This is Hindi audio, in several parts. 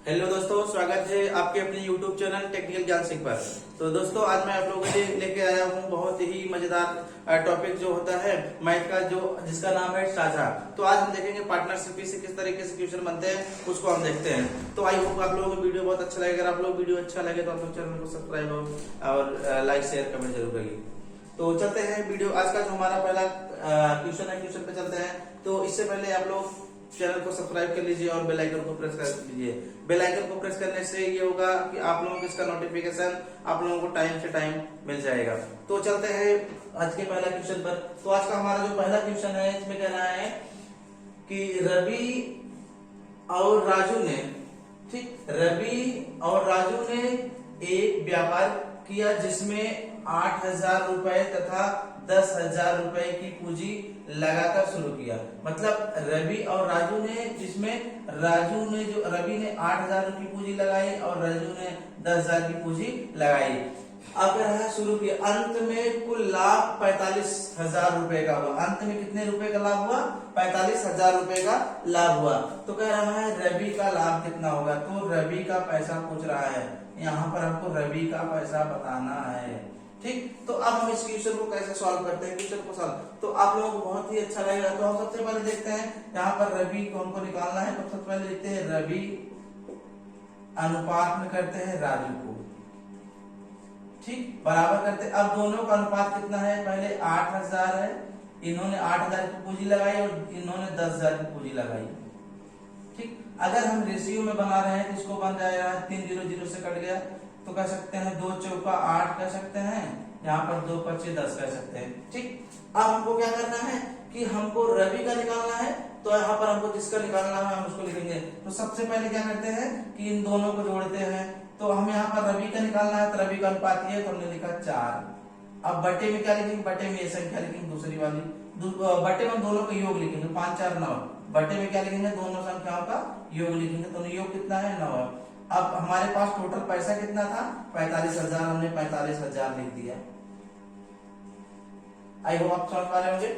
हेलो दोस्तों, स्वागत है आपके अपने YouTube चैनल टेक्निकल ज्ञान सिंह पर। तो दोस्तों, आज मैं आप लोगों के लिए लेके आया हूँ बहुत ही मजेदार टॉपिक जो होता है मैथ का, जिसका नाम है साझा। तो आज हम देखेंगे पार्टनरशिप से किस तरीके से क्वेश्चन बनते हैं, उसको हम देखते हैं। तो आई होप आप लोगों को वीडियो बहुत अच्छा लगेगा। अगर आप लोग वीडियो अच्छा लगे तो आप लोग चैनल को सब्सक्राइब और लाइक शेयर कमेंट जरूर करिए। तो चलते हैं वीडियो। आज का जो हमारा पहला क्वेश्चन है, क्वेश्चन पे चलते हैं। तो इससे पहले आप लोग चैनल को सब्सक्राइब कर लीजिए और बेल आइकन को प्रेस कर लीजिए। बेल आइकन को प्रेस करने से ये होगा कि आप लोगों को इसका नोटिफिकेशन आप लोगों को टाइम से टाइम मिल जाएगा। तो चलते हैं आज के पहला क्वेश्चन पर। तो आज का हमारा जो पहला क्वेश्चन है, इसमें कह रहा है कि रवि और राजू ने एक व्यापार किया जिसमें 8,000 रुपए तथा 10,000 रुपए की पूंजी लगाकर शुरू किया। मतलब रवि और राजू ने, जिसमें रवि ने 8,000 की पूंजी लगाई और राजू ने 10,000 की पूंजी लगाई। अब रहा शुरू किया, अंत में कुल लाभ 45,000 रुपए का हुआ। अंत में कितने रुपए का लाभ हुआ? 45,000 रुपए का लाभ हुआ। तो कह रहा है रवि का लाभ कितना होगा। तो रवि का पैसा पूछ रहा है, यहाँ पर हमको रवि का पैसा बताना है। ठीक, तो अब हम इस क्वेश्चन को कैसे सॉल्व करते हैं, क्वेश्चन को सॉल्व। तो आप लोगों को बहुत ही अच्छा लगेगा। तो हम सबसे पहले देखते हैं, यहाँ पर रवि को हमको निकालना है। तो सबसे पहले लिखते हैं रवि अनुपात में करते हैं राजू को। ठीक, बराबर करते हैं। अब दोनों का अनुपात कितना है? पहले 8,000 है, इन्होंने 8,000 की पूंजी लगाई और इन्होंने 10,000 की पूंजी लगाई। ठीक, अगर हम रेशियो में बना रहे हैं तो इसको बन जाएगा 3 0 0 से कट गया तो कह सकते हैं 2 चौका 8 कह सकते हैं, यहाँ पर 2 पच्चे 10 कह सकते हैं। ठीक, अब हमको क्या करना है कि हमको रवि का निकालना है। तो यहाँ पर हमको जिसका निकालना है हम उसको लिखेंगे। तो सबसे पहले क्या करते हैं कि इन दोनों को जोड़ते हैं। तो हम यहाँ पर रवि का निकालना है, तो रवि का अनुपात ये, तो हमने लिखा 4। अब बटे में क्या लिखेंगे? बटे में ये संख्या लिखेंगे, दूसरी वाली बटे में दोनों का योग लिखेंगे, 5 4 9। बटे में क्या लिखेंगे? दोनों संख्याओं का योग लिखेंगे। तो योग कितना है? 9। अब हमारे पास टोटल पैसा कितना था? 45,000। हमने 45,000 लिख दिया। आई होप आप समझ पा रहे होंगे।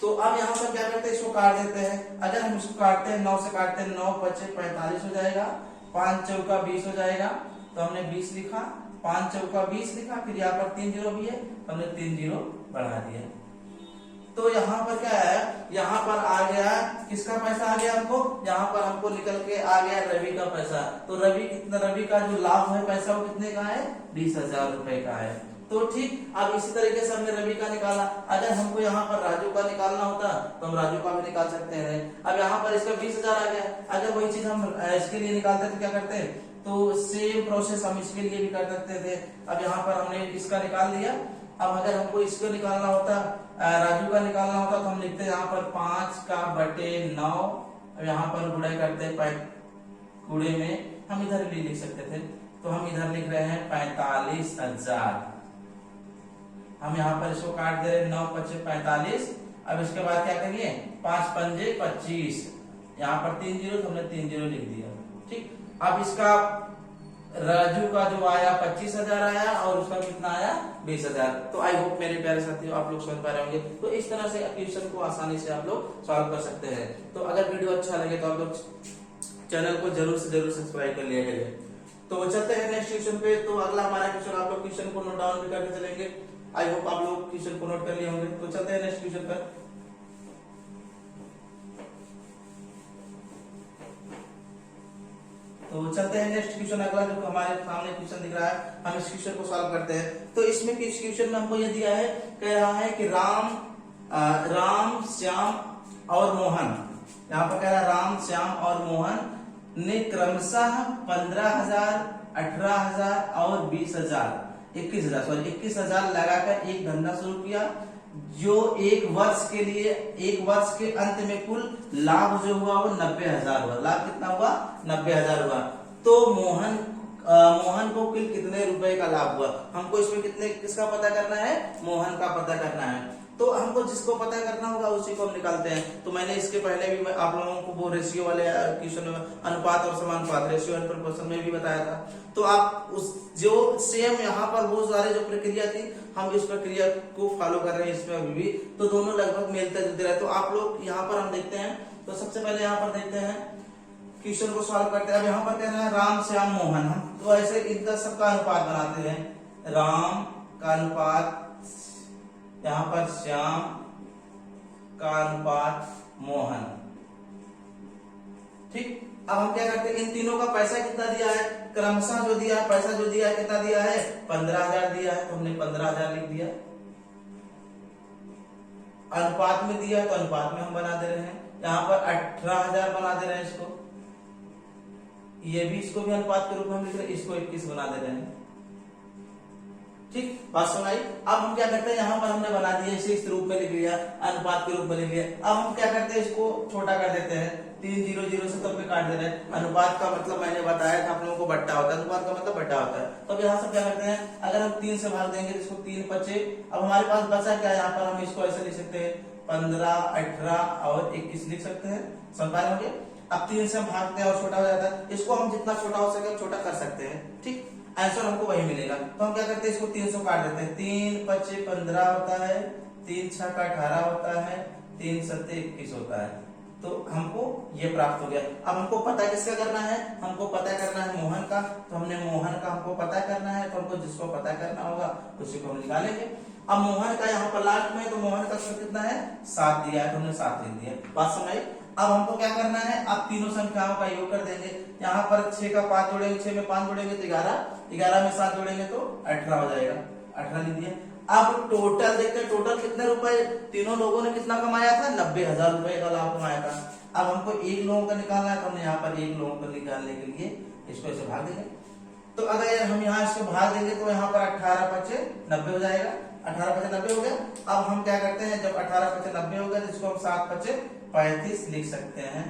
तो अब यहाँ पर क्या करते हैं, इसको काट देते हैं। अगर हम इसको काटते हैं, 9 से काटते हैं, 9 पच्चे 45 हो जाएगा, 5 चौका 20 हो जाएगा। तो हमने 20 लिखा, 5 चौका 20 लिखा, फिर यहाँ पर 3 0 भी है, तो हमने 3 0 बढ़ा दिया। तो यहाँ पर क्या है, यहाँ पर आ गया किसका पैसा आ गया हमको? यहाँ पर हमको निकल के आ गया रवि का पैसा। तो रवि का जो लाभ है पैसा वो कितने का है? 20,000 रुपए का है। तो ठीक, अब इसी तरीके से हमने रवि का निकाला। अगर हमको यहाँ पर राजू का निकालना होता तो हम राजू का भी निकाल सकते हैं। अब यहाँ पर इसका 20,000 आ गया। अगर वही चीज हम इसके लिए निकालते तो क्या करते हैं? तो सेम प्रोसेस हम इसके लिए भी कर सकते थे। अब यहाँ पर हमने इसका निकाल दिया। अब अगर हमको इसको निकालना होता, राजू का निकालना होता, तो हम लिखते हैं यहाँ पर 5 का बटे 9। अब यहाँ पर गुड़ाई करते हैं, गुड़े में हम इधर भी लिख सकते थे। तो हम इधर लिख रहे हैं 45,000। हम यहाँ पर इसको काट दे रहे हैं, 9 पच्चे 45। अब इसके बाद क्या करिए? 5 पंजे 25, यहाँ पर 3 0, तो हमने 3 0 लिख दिया। ठीक, अब इसका राजू का जो आया 25,000 आया और उसका कितना आया? 20,000। तो आई होप मेरे प्यारे साथियों आप लोग समझ पा रहे होंगे। तो इस तरह से क्वेश्चन को आसानी से आप लोग सॉल्व कर सकते हैं। तो अगर वीडियो अच्छा लगे तो आप लोग चैनल को जरूर से जरूर सब्सक्राइब कर लिया करिए। तो चलते हैं नेक्स्ट क्वेश्चन पे। तो अगला हमारा क्वेश्चन, आप लोग क्वेश्चन को नोट डाउन भी करके चलेंगे। आई होप आप लोग क्वेश्चन को नोट कर लिए होंगे। तो चलते हैं नेक्स्ट क्वेश्चन पर। तो चलते हैं नेक्स्ट क्वेश्चन। अगला जो हमारे सामने क्वेश्चन दिख रहा है, हम इस क्वेश्चन को सॉल्व करते हैं। तो इसमें इस क्वेश्चन में हमको ये दिया है, कह रहा है कि राम श्याम और मोहन, यहाँ पर कह रहा है राम श्याम और मोहन ने क्रमशः 15,000 18,000 और 21,000 लगाकर एक धंधा शुरू किया, जो एक वर्ष के अंत में कुल लाभ जो हुआ वो 90,000 हुआ। लाभ कितना हुआ? 90,000 हुआ। तो मोहन को कुल कितने रुपए का लाभ हुआ? हमको इसमें किसका पता करना है? मोहन का पता करना है। तो हमको जिसको पता करना होगा उसी को हम निकालते हैं। तो मैंने इसके पहले भी आप लोगों को वो रेशियो वाले क्वेश्चन में अनुपात और समानुपात, रेशियो एंड प्रोपोर्शन में भी बताया था। तो आप उस जो सेम यहाँ पर वो सारे जो प्रक्रिया थी, हम इस प्रक्रिया को फॉलो कर रहे हैं इसमें अभी भी। तो दोनों लगभग मिलते जुलते रहे। तो आप लोग यहाँ पर हम देखते हैं। तो सबसे पहले यहाँ पर देखते हैं क्वेश्चन को सॉल्व करते हैं। अब यहाँ पर कहना है राम श्याम मोहन, हम तो ऐसे इनका सबका अनुपात बनाते हैं। राम का अनुपात, यहाँ पर श्याम का अनुपात मोहन। ठीक, अब हम क्या करते हैं, इन तीनों का पैसा कितना दिया है, क्रमशः जो दिया है, पैसा जो दिया है कितना दिया है, 15,000 दिया है, तो हमने 15,000 लिख दिया। अनुपात में दिया है तो अनुपात में हम बना दे रहे हैं। यहाँ पर 18,000 बना दे रहे हैं इसको, ये भी इसको भी अनुपात के रूप में हम लिख रहे हैं, इसको 21 बना दे रहे हैं। ठीक, बात सुनाई। अब हम क्या करते हैं, यहाँ पर हमने बना दिया, इसे इस रूप में लिख लिया, अनुपात के रूप में लिख लिया। अब हम क्या करते हैं, इसको छोटा कर देते हैं, 3 0 0 से तो पे काट दे रहे हैं। अनुपात का मतलब मैंने बताया था आप लोगों को, बट्टा होता है, अनुपात का मतलब बट्टा होता है। तो अब यहाँ से क्या करते हैं, अगर हम 3 से भाग देंगे तो इसको 3 बचे। अब हमारे पास बचा क्या है, यहाँ पर हम इसको ऐसे लिख सकते हैं, 15 18 और 21 लिख सकते हैं। समझ पा रहे होंगे। अब 3 से हम भागते हैं और छोटा हो जाता है, इसको हम जितना छोटा हो सके छोटा कर सकते हैं। ठीक, आंसर हमको वही मिलेगा। तो हम क्या करते हैं, इसको 300 काट देते हैं, 3 5 15 होता है, 3 6 का 18 होता है, 3 7 21 होता है। तो हमको ये प्राप्त हो गया। अब हमको पता किसका करना है, हमको पता करना है मोहन का। तो हमने मोहन का हमको पता करना है, तो हमको जिसको पता करना होगा उसी को हम निकालेंगे। अब मोहन का यहाँ पर लास्ट में, तो मोहन का सूत्र कितना है, 7 दिया है, तो हमने 7 लिख दिया। बात समझ। अब हमको क्या करना है, अब तीनों संख्याओं का योग कर देंगे। यहाँ पर 6 का 5 जोड़ेंगे, 6 में 5 जोड़ेंगे तो 11, 11 में 7 जोड़ेंगे तो 18 हो जाएगा, 18 लिख दिया। अब टोटल देखते हैं, टोटल कितने रुपए तीनों लोगों ने कितना कमाया था, 90,000 रुपए का लाभ कमाया था। अब हमको एक लोगों का निकालना है, तो हमने यहाँ पर एक लोगों को निकालने के लिए इसको ऐसे भाग देंगे। तो अगर हम यहाँ इसको भाग देंगे तो यहाँ पर 18 5 90 हो जाएगा, 18 5 90 हो गया। अब हम क्या करते हैं, जब 18 5 90 हो गया तो इसको हम 7 5 35 लिख सकते हैं।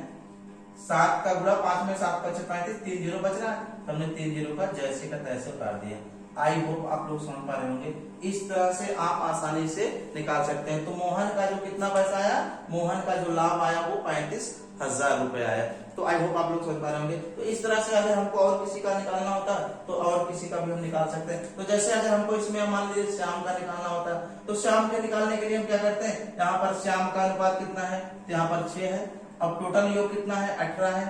7 का गुणा 5 में 7 5 35, 3 0 बच रहा है, हमने 3 0 का जैसे का तैसे उतार दिया। आई होप आप लोग समझ पा रहे होंगे। इस तरह से आप आसानी से निकाल सकते हैं। तो मोहन का जो कितना पैसा आया, मोहन का जो लाभ आया वो 35,000 रुपए आया। तो आई होप आप लोग समझ पा रहे होंगे। तो इस तरह से अगर हमको और किसी का निकालना होता तो और किसी का भी हम निकाल सकते हैं। तो जैसे अगर हमको इसमें मान लीजिए श्याम का निकालना होता तो श्याम के निकालने के लिए हम क्या करते हैं, यहाँ पर श्याम का अनुपात कितना है, यहाँ पर 6 है। अब टोटल योग कितना है, 18 है।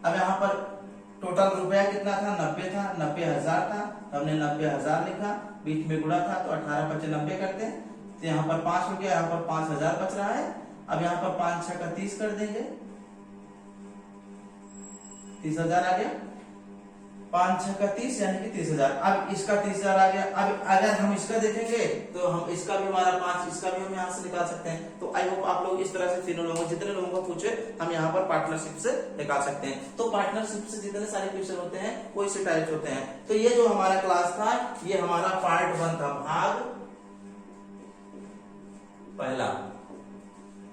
अब यहाँ पर टोटल रुपया कितना था, 90 था, 90,000 था, हमने 90,000 लिखा, बीच में गुणा था तो 18 5 90 करते हैं, तो यहाँ पर 5 हो गया, यहाँ पर 5,000 बच रहा है। अब यहाँ पर 5 6 का 30 कर देंगे, 30,000 आ गया, 5 6 का 30 यानी कि 30,000। अब इसका 30,000 आ गया। अब अगर हम इसका देखेंगे तो हम इसका भी हमारा 5, इसका भी हम यहाँ से निकाल सकते हैं। तो आई होप आप लोग इस तरह से तीनों लोगों, जितने लोगों को पूछे हम यहाँ पर पार्टनरशिप से निकाल सकते हैं। तो पार्टनरशिप से जितने सारे क्वेश्चन होते हैं वो इसी टाइप होते हैं। तो ये जो हमारा क्लास था ये हमारा पार्ट 1 था, भाग पहला,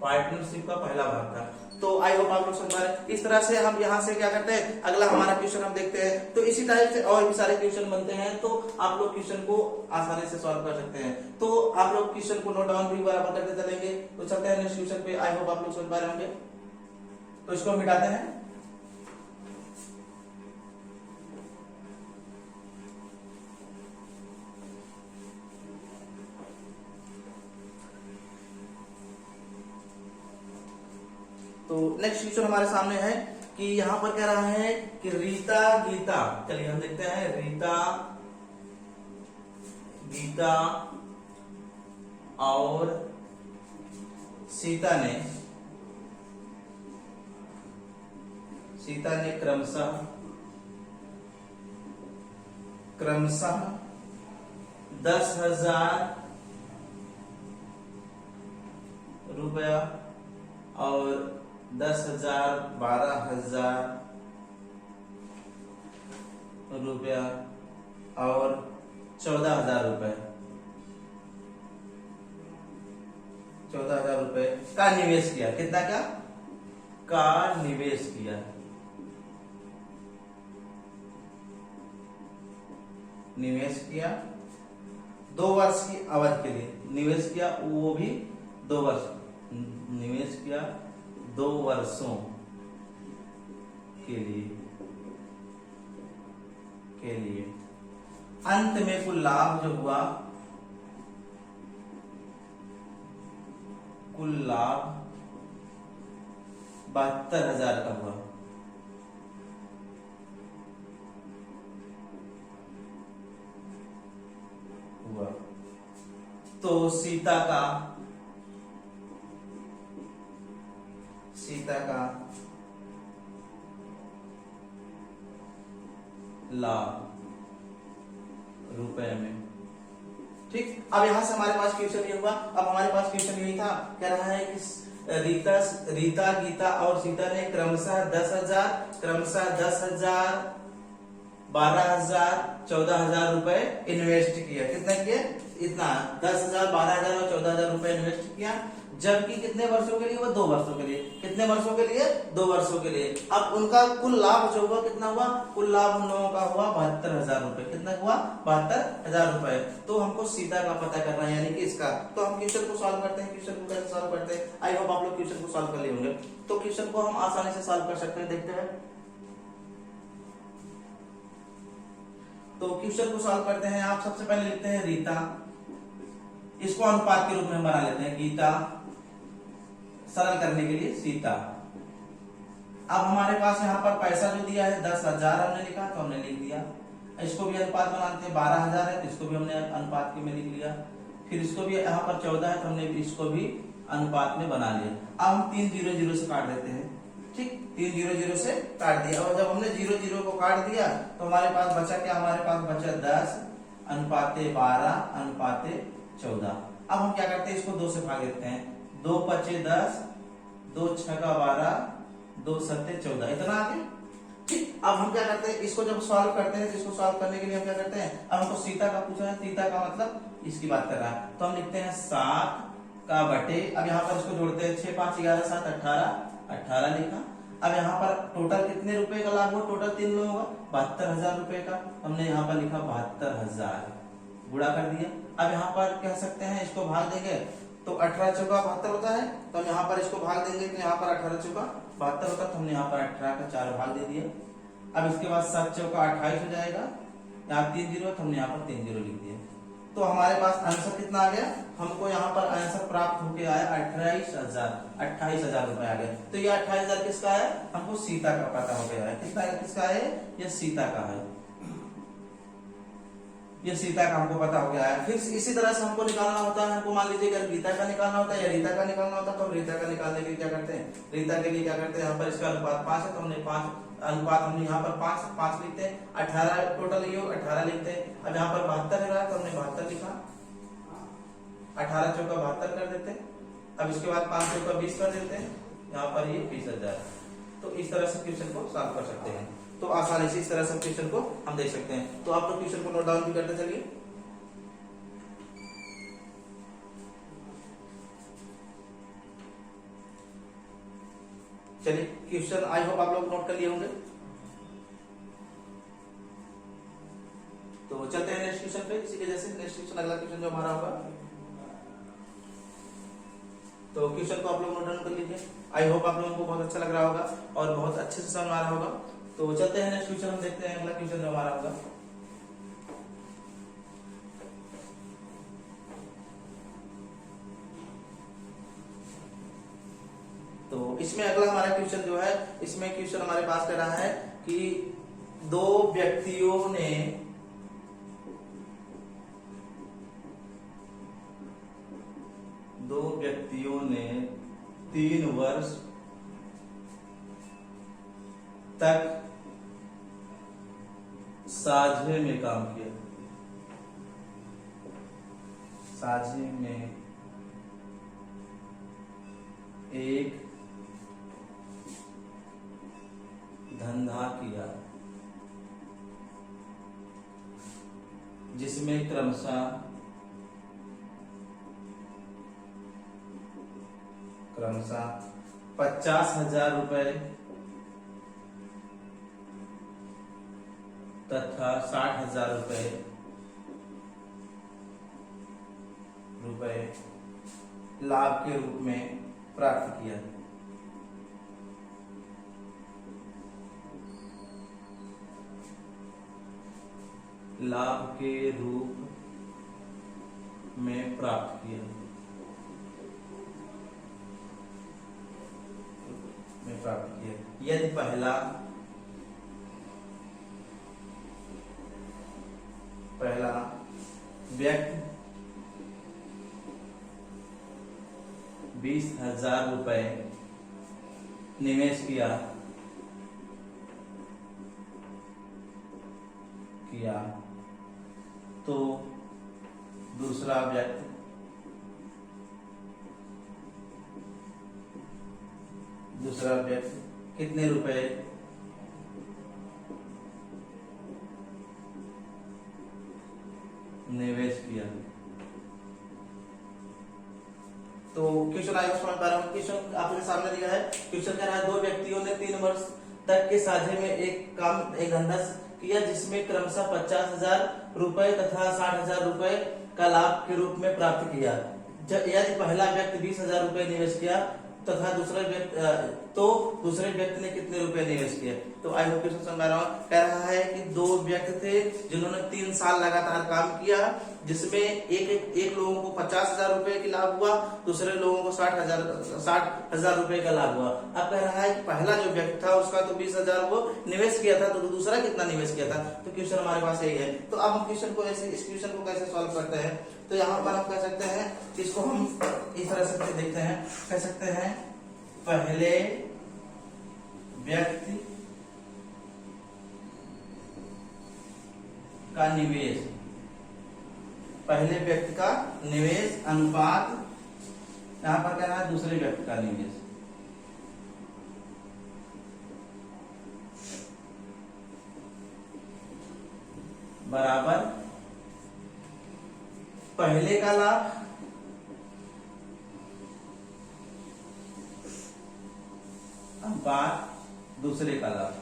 पार्टनरशिप का पहला भाग था। तो आई होप आप लोग समझ पा रहे। इस तरह से हम यहाँ से क्या करते हैं, अगला हमारा क्वेश्चन हम देखते हैं। तो इसी टाइप से और भी सारे क्वेश्चन बनते हैं, तो आप लोग क्वेश्चन को आसानी से सॉल्व कर सकते हैं। तो आप लोग क्वेश्चन को नोट डाउन भी बराबर करते चलेंगे। तो चलते हैं नेक्स्ट क्वेश्चन पे। आई होप आप लोग समझ पा रहे होंगे। तो इसको मिटाते हैं। तो नेक्स्ट क्वेश्चन हमारे सामने है कि यहाँ पर कह रहा है कि रीता गीता, चलिए हम देखते हैं, रीता गीता और सीता ने क्रमशः 10,000 रुपया और 10,000 12,000 रुपया और 14,000 रुपए, 14,000 रुपए का निवेश किया। कितना का निवेश किया, निवेश किया 2 वर्ष की अवधि के लिए निवेश किया, वो भी 2 वर्ष निवेश किया, 2 वर्षों के लिए अंत में कुल लाभ जो हुआ, कुल लाभ 72,000 का हुआ, तो सीता का लाभ रुपए में। ठीक, अब यहां से हमारे पास क्वेश्चन ये हुआ। अब हमारे पास क्वेश्चन यही था, कह रहा है कि रीता, गीता और सीता ने क्रमशः 10,000, 12,000, 14,000 रुपए इन्वेस्ट किया। कितना किए? इतना 10,000, 12,000 और 14,000 रुपए इन्वेस्ट किया। जबकि कितने वर्षों के लिए? वो 2 वर्षों के लिए। कितने वर्षों के लिए? 2 वर्षों के लिए। अब उनका कुल लाभ जो हुआ कितना हुआ? कुल लाभ उन लोगों का हुआ 72,000 रुपए। कितना हुआ? 72,000 रुपए। तो हमको सीता का पता करना है, यानी कि इसका। तो हम क्वेश्चन को सॉल्व करते हैं। क्वेश्चन को कैसे सॉल्व करते हैं? आई होप आप लोग क्वेश्चन को सॉल्व कर लिए होंगे। तो क्वेश्चन को हम आसानी से सॉल्व कर सकते हैं, देखते हैं। तो क्वेश्चन को सॉल्व करते हैं। आप सबसे पहले लिखते हैं रीता, इसको अनुपात के रूप में बना लेते हैं। गीता, सरल करने के लिए सीता। अब हमारे पास यहाँ पर पैसा जो दिया है 10,000 हमने लिखा, तो हमने लिख दिया। इसको भी अनुपात बनाते हैं, 12,000 है तो इसको भी हमने अनुपात में लिख लिया। फिर इसको भी यहाँ पर 14 है तो हमने इसको भी अनुपात में बना लिया। अब हम 3 0 0 से काट देते हैं। ठीक, 3 0 0 से काट दिया। और जब हमने 0 0 को काट दिया तो हमारे पास बचा क्या? हमारे पास बचा 10 अनुपाते 12 अनुपाते 14। अब हम क्या करते हैं? इसको 2 से भाग देते हैं। 2 5 10, 2 6 12, 2 7 14, इतना आ गया। ठीक, अब हम क्या करते हैं? इसको जब सॉल्व करते हैं तो इसको सॉल्व करने के लिए हम क्या करते हैं? अब हमको सीता का पूछा है, सीता का मतलब इसकी बात कर रहा है, तो हम लिखते हैं 7 का बटे। अब यहाँ पर इसको जोड़ते हैं, 6 5 11 7 18 लिखा। अब यहाँ पर टोटल कितने रुपए का लाभ हुआ? टोटल 3 लोगों का 72,000 रुपए का। हमने यहाँ पर लिखा 72,000, गुणा कर दिया। अब यहाँ पर कह सकते हैं इसको भाग देंगे तो 18 चौका 72 होता है, तो हम यहाँ पर इसको भाग देंगे तो यहाँ पर 18 चौका 72 होता है, तो हमने यहाँ पर 18 का 4 भाग दे दिया। अब इसके बाद 7 चौका 28 हो जाएगा, यहाँ 3 0 तो हमने यहाँ पर 3 0 लिख दिया। तो हमारे पास आंसर कितना आ गया? हमको यहाँ पर आंसर प्राप्त होके आया 28,000 रुपए आ गया। तो ये 28,000 किसका है? हमको सीता का पता हो गया है। किसका है? ये सीता का है। ये सीता का हमको पता हो गया है। फिर इसी तरह से हमको निकालना होता है। हमको मान लीजिए अगर गीता का निकालना होता है या रीता का निकालना होता है, तो हम रीता का निकालने के लिए क्या करते हैं? रीता के लिए क्या करते हैं? यहाँ पर इसका अनुपात 5 है तो हमने 5 अनुपात हमने यहाँ पर 5 लिखते हैं। 18 टोटल योग 18 लिखते हैं। अब यहाँ पर 72 है तो हमने 72 लिखा, 18 चौका 72 कर देते हैं। अब इसके बाद 5 चौका 20 कर देते हैं, यहाँ पर ये 20,000। तो इस तरह से क्वेश्चन को सॉल्व कर सकते हैं। तो आसानी से इस तरह से क्वेश्चन को हम देख सकते हैं। तो आप लोग क्वेश्चन को नोट डाउन भी करते चलिए। चलिए क्वेश्चन आई होप आप लोग नोट कर लिए होंगे। तो चलते हैं नेक्स्ट क्वेश्चन पे। इसी के जैसे नेक्स्ट क्वेश्चन, अगला क्वेश्चन जो हमारा होगा, तो क्वेश्चन को आप लोग नोट डाउन कर लीजिए। आई होप आप लोगों को बहुत अच्छा लग रहा होगा और बहुत अच्छे से समझ आ रहा होगा। तो चलते हैं नेक्स्ट क्वेश्चन, हम देखते हैं अगला क्वेश्चन जो हमारा होगा। तो इसमें अगला हमारा क्वेश्चन जो है, इसमें क्वेश्चन हमारे पास कर रहा है कि दो व्यक्तियों ने 3 वर्ष तक साझे में काम किया। साझे में एक धंधा किया जिसमें क्रमशः 50,000 रुपए तथा 60,000 रुपए लाभ के रूप में प्राप्त किया। लाभ के रूप में प्राप्त किया। यदि पहला व्यक्ति 20,000 रुपए निवेश किया तो दूसरा व्यक्ति कितने रुपए निवेश किया। तो क्वेश्चन आएगा, समझ पा रहे हो? क्वेश्चन आपके सामने दिया है। क्वेश्चन कह रहा है 2 व्यक्तियों ने 3 वर्ष तक के साझे में एक धंधा किया जिसमें क्रमशः 50,000 रुपए तथा 60,000 रुपए का लाभ के रूप में प्राप्त किया। यदि पहला व्यक्ति 20,000 रुपए निवेश किया तथा दूसरे व्यक्ति ने कितने रुपए निवेश किए। तो आई होप क्वेश्चन समझ रहा हूं। कह रहा है कि 2 व्यक्ति थे जिन्होंने 3 साल लगातार काम किया, जिसमें एक लोगों को 50,000 रुपए की लाभ हुआ, दूसरे लोगों को 60,000 रुपए का लाभ हुआ। अब कह रहा है कि पहला जो व्यक्ति था उसका तो 20,000 वो निवेश किया था, तो दूसरा कितना निवेश किया था। तो क्वेश्चन हमारे पास यही है। तो अब हम क्वेश्चन को इस क्वेश्चन को कैसे सॉल्व करते हैं। तो यहाँ पर हम कह सकते हैं, इसको हम इस तरह से देखते हैं, कह सकते हैं पहले व्यक्ति का निवेश, पहले व्यक्ति का निवेश अनुपात, यहां पर कहना है दूसरे व्यक्ति का निवेश। बराबर पहले का लाभ अनुपात दूसरे का लाभ।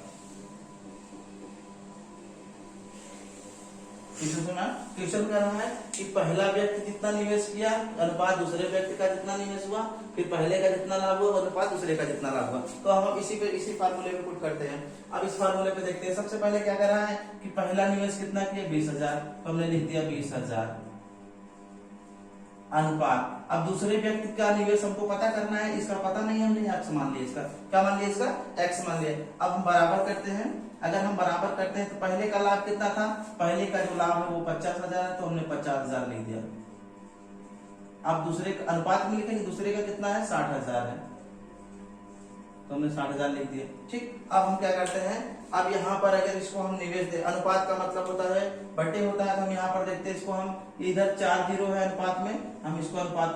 क्वेश्चन कह रहा है कि पहला व्यक्ति जितना निवेश किया अनुपात दूसरे व्यक्ति का जितना निवेश हुआ, फिर पहले का जितना लाभ हुआ अनुपात दूसरे का जितना लाभ हुआ। तो हम इसी फार्मूले में पुट करते हैं। अब इस फार्मूले पे देखते हैं। सबसे पहले क्या कर रहा है कि पहला निवेश कितना किया 20,000, तो हमने लिख दिया 20,000 अनुपात। अब दूसरे व्यक्ति का निवेश हमको पता करना है, इसका पता नहीं, हमने x मान लिया, इसका क्या मान लिया, इसका x मान लिया। अब हम बराबर करते हैं। अगर हम बराबर करते हैं तो पहले का लाभ कितना था, पहले का जो लाभ है वो 50,000 है, तो हमने 50,000 लिख दिया। अब दूसरे का अनुपात में लिखेंगे, दूसरे का कितना है 60,000 है, तो हमने 60,000 लिख दिया। ठीक, अब हम क्या करते हैं, अब यहाँ पर अगर इसको हम निवेश दे, अनुपात का मतलब होता है बटे होता है, तो हम यहाँ पर देखते हैं इसको हम इधर 4 जीरो है अनुपात में, हम इसको अनुपात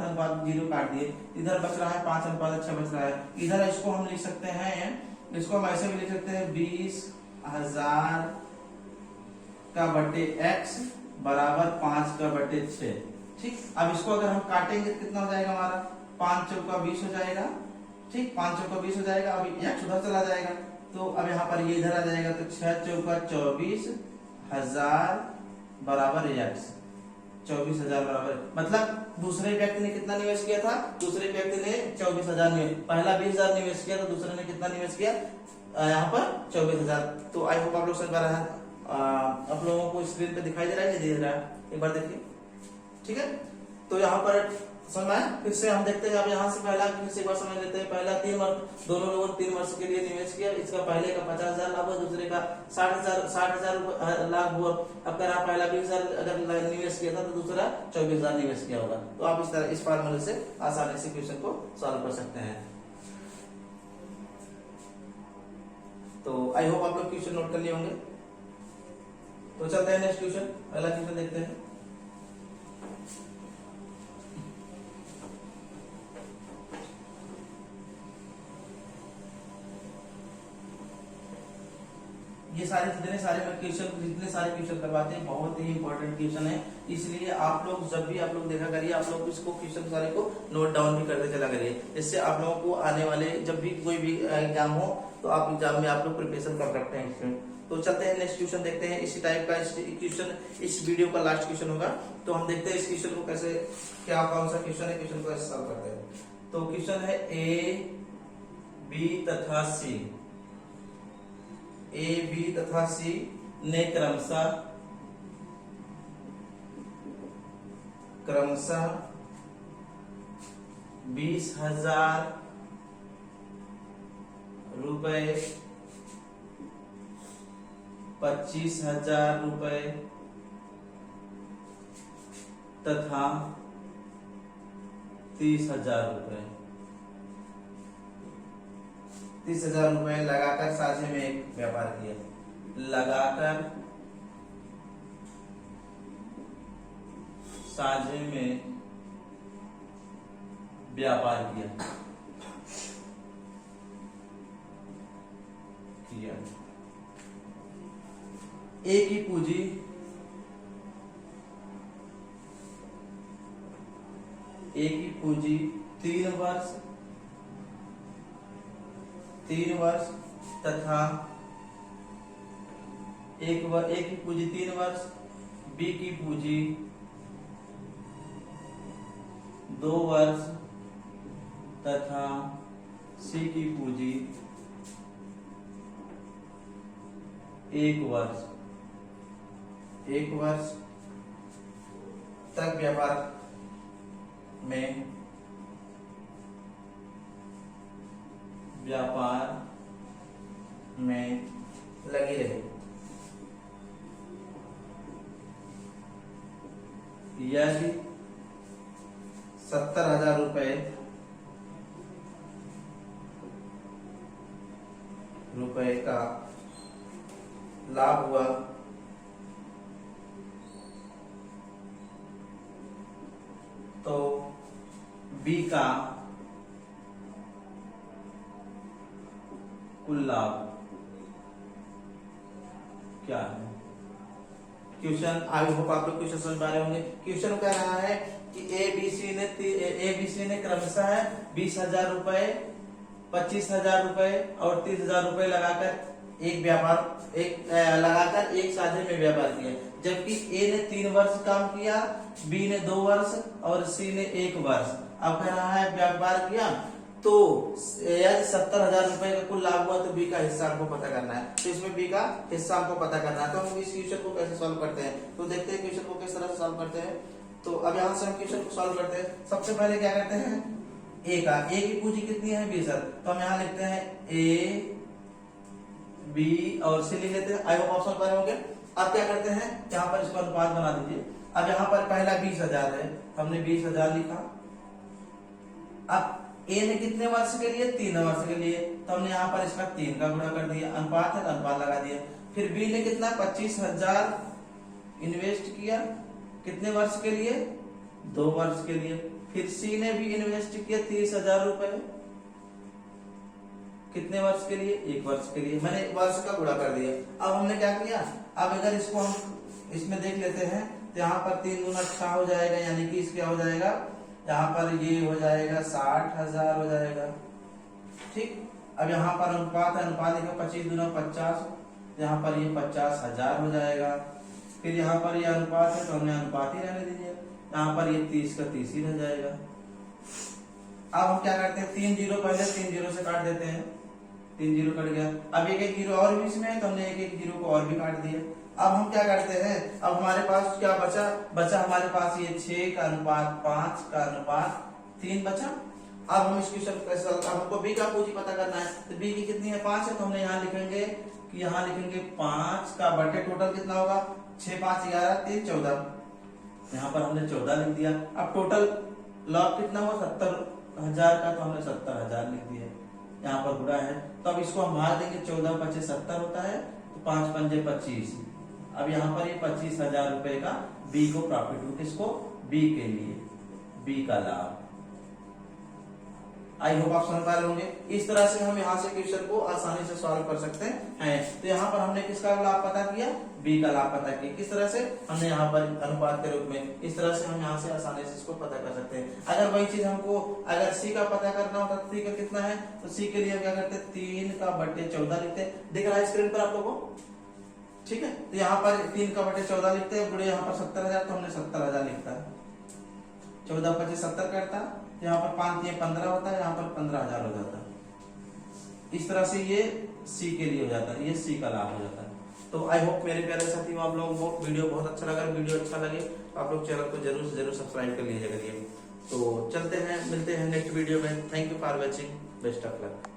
0 काट दिए, इधर बच रहा है 5 अनुपात 6 बच रहा है। इधर इसको हम लिख सकते हैं, इसको हम ऐसे भी लिख सकते हैं 20,000 का बटे x बराबर 5 का बटे 6। ठीक, अब इसको अगर हम काटेंगे तो कितना हो जाएगा हमारा, 5 चौका 20 हो जाएगा। ठीक, 5 चौका 20 हो जाएगा। अब x उधर चला जाएगा, तो अब यहाँ पर ये इधर आ जाएगा, तो 6 चौका 24,000 बराबर x, 24,000 बराबर, मतलब दूसरे व्यक्ति ने कितना निवेश किया था, दूसरे व्यक्ति ने 24,000 निवेश, पहला 20,000 निवेश किया, तो दूसरे ने कितना निवेश किया यहाँ पर 24,000। तो आई होप आप लोग समझ पा रहे हैं। आप लोगों को स्क्रीन पे दिखाई दे रहा है, नहीं दिख रहा है, एक बार देखिए। ठीक है, तो यहाँ पर समझ, फिर से हम देखते हैं। अब यहाँ से पहला फिर से एक बार समझ लेते हैं। पहला 3 वर्ष, दोनों लोगों ने 3 वर्ष के लिए निवेश किया। इसका पहले का 50,000 लाभ हुआ, दूसरे का 60,000 लाभ हुआ। अब कह रहा पहला 20,000 अगर निवेश किया था तो दूसरा 24,000 निवेश किया होगा। तो आप इस तरह इस फार्मूले से आसानी से क्वेश्चन को सॉल्व कर सकते हैं। तो आई होप आप लोग क्वेश्चन नोट कर लिए होंगे। तो चलते हैं नेक्स्ट क्वेश्चन, अगला क्वेश्चन देखते हैं। ये सारे जितने सारे क्वेश्चन करवाते हैं बहुत ही इंपॉर्टेंट क्वेश्चन है, इसलिए आप लोग जब भी आप लोग देखा करिए, आप लोग इसको क्वेश्चन सारे को नोट डाउन भी करते चला करिए। इससे आप लोगों को आने वाले जब भी कोई भी एग्जाम हो तो आप एग्जाम में आप लोग प्रिपरेशन कर सकते हैं इसमें। तो चलते हैं नेक्स्ट क्वेश्चन देखते हैं। इसी टाइप का क्वेश्चन इस वीडियो का लास्ट क्वेश्चन होगा। तो हम देखते हैं इस क्वेश्चन को कैसे, क्या कौन सा क्वेश्चन है, क्वेश्चन को कैसे सॉल्व करते हैं। तो क्वेश्चन है A, B तथा C ने क्रमशः 20,000 रुपए, 25,000 रुपए तथा 30,000 रुपए 30,000 रुपए लगाकर साझे में एक व्यापार किया, लगाकर साझे में व्यापार किया। एक ही पूंजी तीन वर्ष तथा एक ही पूंजी 3 वर्ष, बी की पूंजी 2 वर्ष तथा सी की पूंजी 1 वर्ष तक व्यापार में लगी रहे। यदि 70,000 रुपए का लाभ हुआ तो बी का कुल लाभ क्या है। क्वेश्चन आई होप आप लोग क्वेश्चन समझ पा रहे होंगे। क्वेश्चन कह रहा है कि एबीसी ने क्रमशः 20,000 रुपए, 25,000 रुपए और 30,000 रुपए लगाकर एक साझे में व्यापार किया, जबकि ए ने 3 वर्ष काम किया, बी ने 2 वर्ष और सी ने 1 वर्ष। अब कह रहा है व्यापार किया तो यदि 70,000 रुपए का कुल लाभ हुआ तो बी का हिस्सा हमको पता करना है। तो इसमें बी का हिस्सा हमको पता करना है। तो हम इस क्वेश्चन को कैसे सॉल्व करते हैं, तो देखते हैं क्वेश्चन को किस तरह से सॉल्व करते हैं। तो अब यहाँ से हम क्वेश्चन को सॉल्व करते हैं। सबसे पहले क्या करते हैं, ए की पूंजी कितनी है 20,000, तो हम यहाँ लिखते हैं ए बी और सी लिख लेते हैं। आई होप ऑप्शन पर होंगे। अब क्या करते हैं, यहाँ पर इसको अनुपात बना दीजिए। अब यहाँ पर पहला 20,000 है, हमने 20,000 लिखा। अब ए ने कितने वर्ष के लिए, 3 वर्ष के लिए, तो हमने यहाँ पर इसका 3 का गुणा कर दिया, अनुपात है तो अनुपात लगा दिया। फिर बी ने कितना 25,000 इन्वेस्ट किया, कितने वर्ष के लिए, 2 वर्ष के लिए। फिर सी ने भी इन्वेस्ट किया 30,000 रुपए, कितने वर्ष के लिए, 1 वर्ष के लिए। मैंने 1 वर्ष का गुणा कर दिया। अब हमने क्या किया, अब अगर इसको हम इसमें देख लेते हैं तो यहाँ पर 3 दूना 6 हो जाएगा, यानी कि इसका हो जाएगा यहाँ पर ये हो जाएगा 60,000 हो जाएगा। ठीक, अब यहाँ पर अनुपात है, अनुपात देखो 25 दूना 50, यहाँ पर ये 50,000 हो जाएगा। फिर यहाँ पर ये अनुपात है तो हमने अनुपात ही रहने दीजिए, यहाँ पर ये 30 का 30 ही रह जाएगा। अब हम क्या करते हैं, 3 जीरो पहले 3 जीरो से काट देते हैं, 3 जीरो कट गया। अब एक जीरो और भी इसमें है तो हमने एक जीरो को और भी काट दिया। अब हम क्या करते हैं, अब हमारे पास क्या बचा हमारे पास ये 6 का अनुपात 5 का अनुपात 3 बचा। अब हम इस क्वेश्चन कैसे, अब हमको बी का पूंजी पता करना है, तो बी की कितनी है 5 है, तो हमने यहाँ लिखेंगे कि यहाँ लिखेंगे 5 का बटे टोटल कितना होगा, 6 5 11 3 14, यहाँ पर हमने 14 लिख दिया। अब टोटल लाभ कितना हुआ 70,000 का, तो हमने 70,000 लिख दिया, यहाँ पर गुणा है। तो अब इसको हम भाग देंगे, 14 25 70 होता है, तो 5 पंजे 25। अब यहाँ पर ये 25,000 रुपए का बी को प्रॉफिट हुआ, किसको, बी के लिए, बी का लाभ। आई होप आप समझ पा रहे होंगे। इस तरह से हम यहाँ से क्वेश्चन को आसानी से सॉल्व कर सकते हैं। तो यहाँ पर हमने किसका लाभ पता किया, बी का लाभ पता किया। किस तरह से, हमने यहाँ पर अनुपात के रूप में, इस तरह से हम यहाँ से आसानी से इसको पता कर सकते हैं। अगर वही चीज हमको अगर सी का पता करना होता तो सी का कितना है, तो सी के लिए हम क्या करते, 3 का बटे 14 लिखते हैं। दिख रहा है स्क्रीन पर आप लोगों को, ठीक है। तो यहाँ पर 3 का बटे 14 लिखते हैं, गुणे यहाँ पर 70,000, तो हमने 70,000 लिखता है। 14 25 70 करता, यहाँ पर 5 15 होता है, यहाँ पर 15,000 हो जाता है। इस तरह से ये सी के लिए हो जाता है, ये सी का लाभ हो जाता है। तो आई होप मेरे प्यारे साथियों आप लोगों को वीडियो बहुत अच्छा लगा। वीडियो अच्छा लगे तो आप लोग चैनल को जरूर से जरूर सब्सक्राइब कर लीजिएगा। तो चलते हैं, मिलते हैं नेक्स्ट वीडियो में। Thank you for watching, best of luck.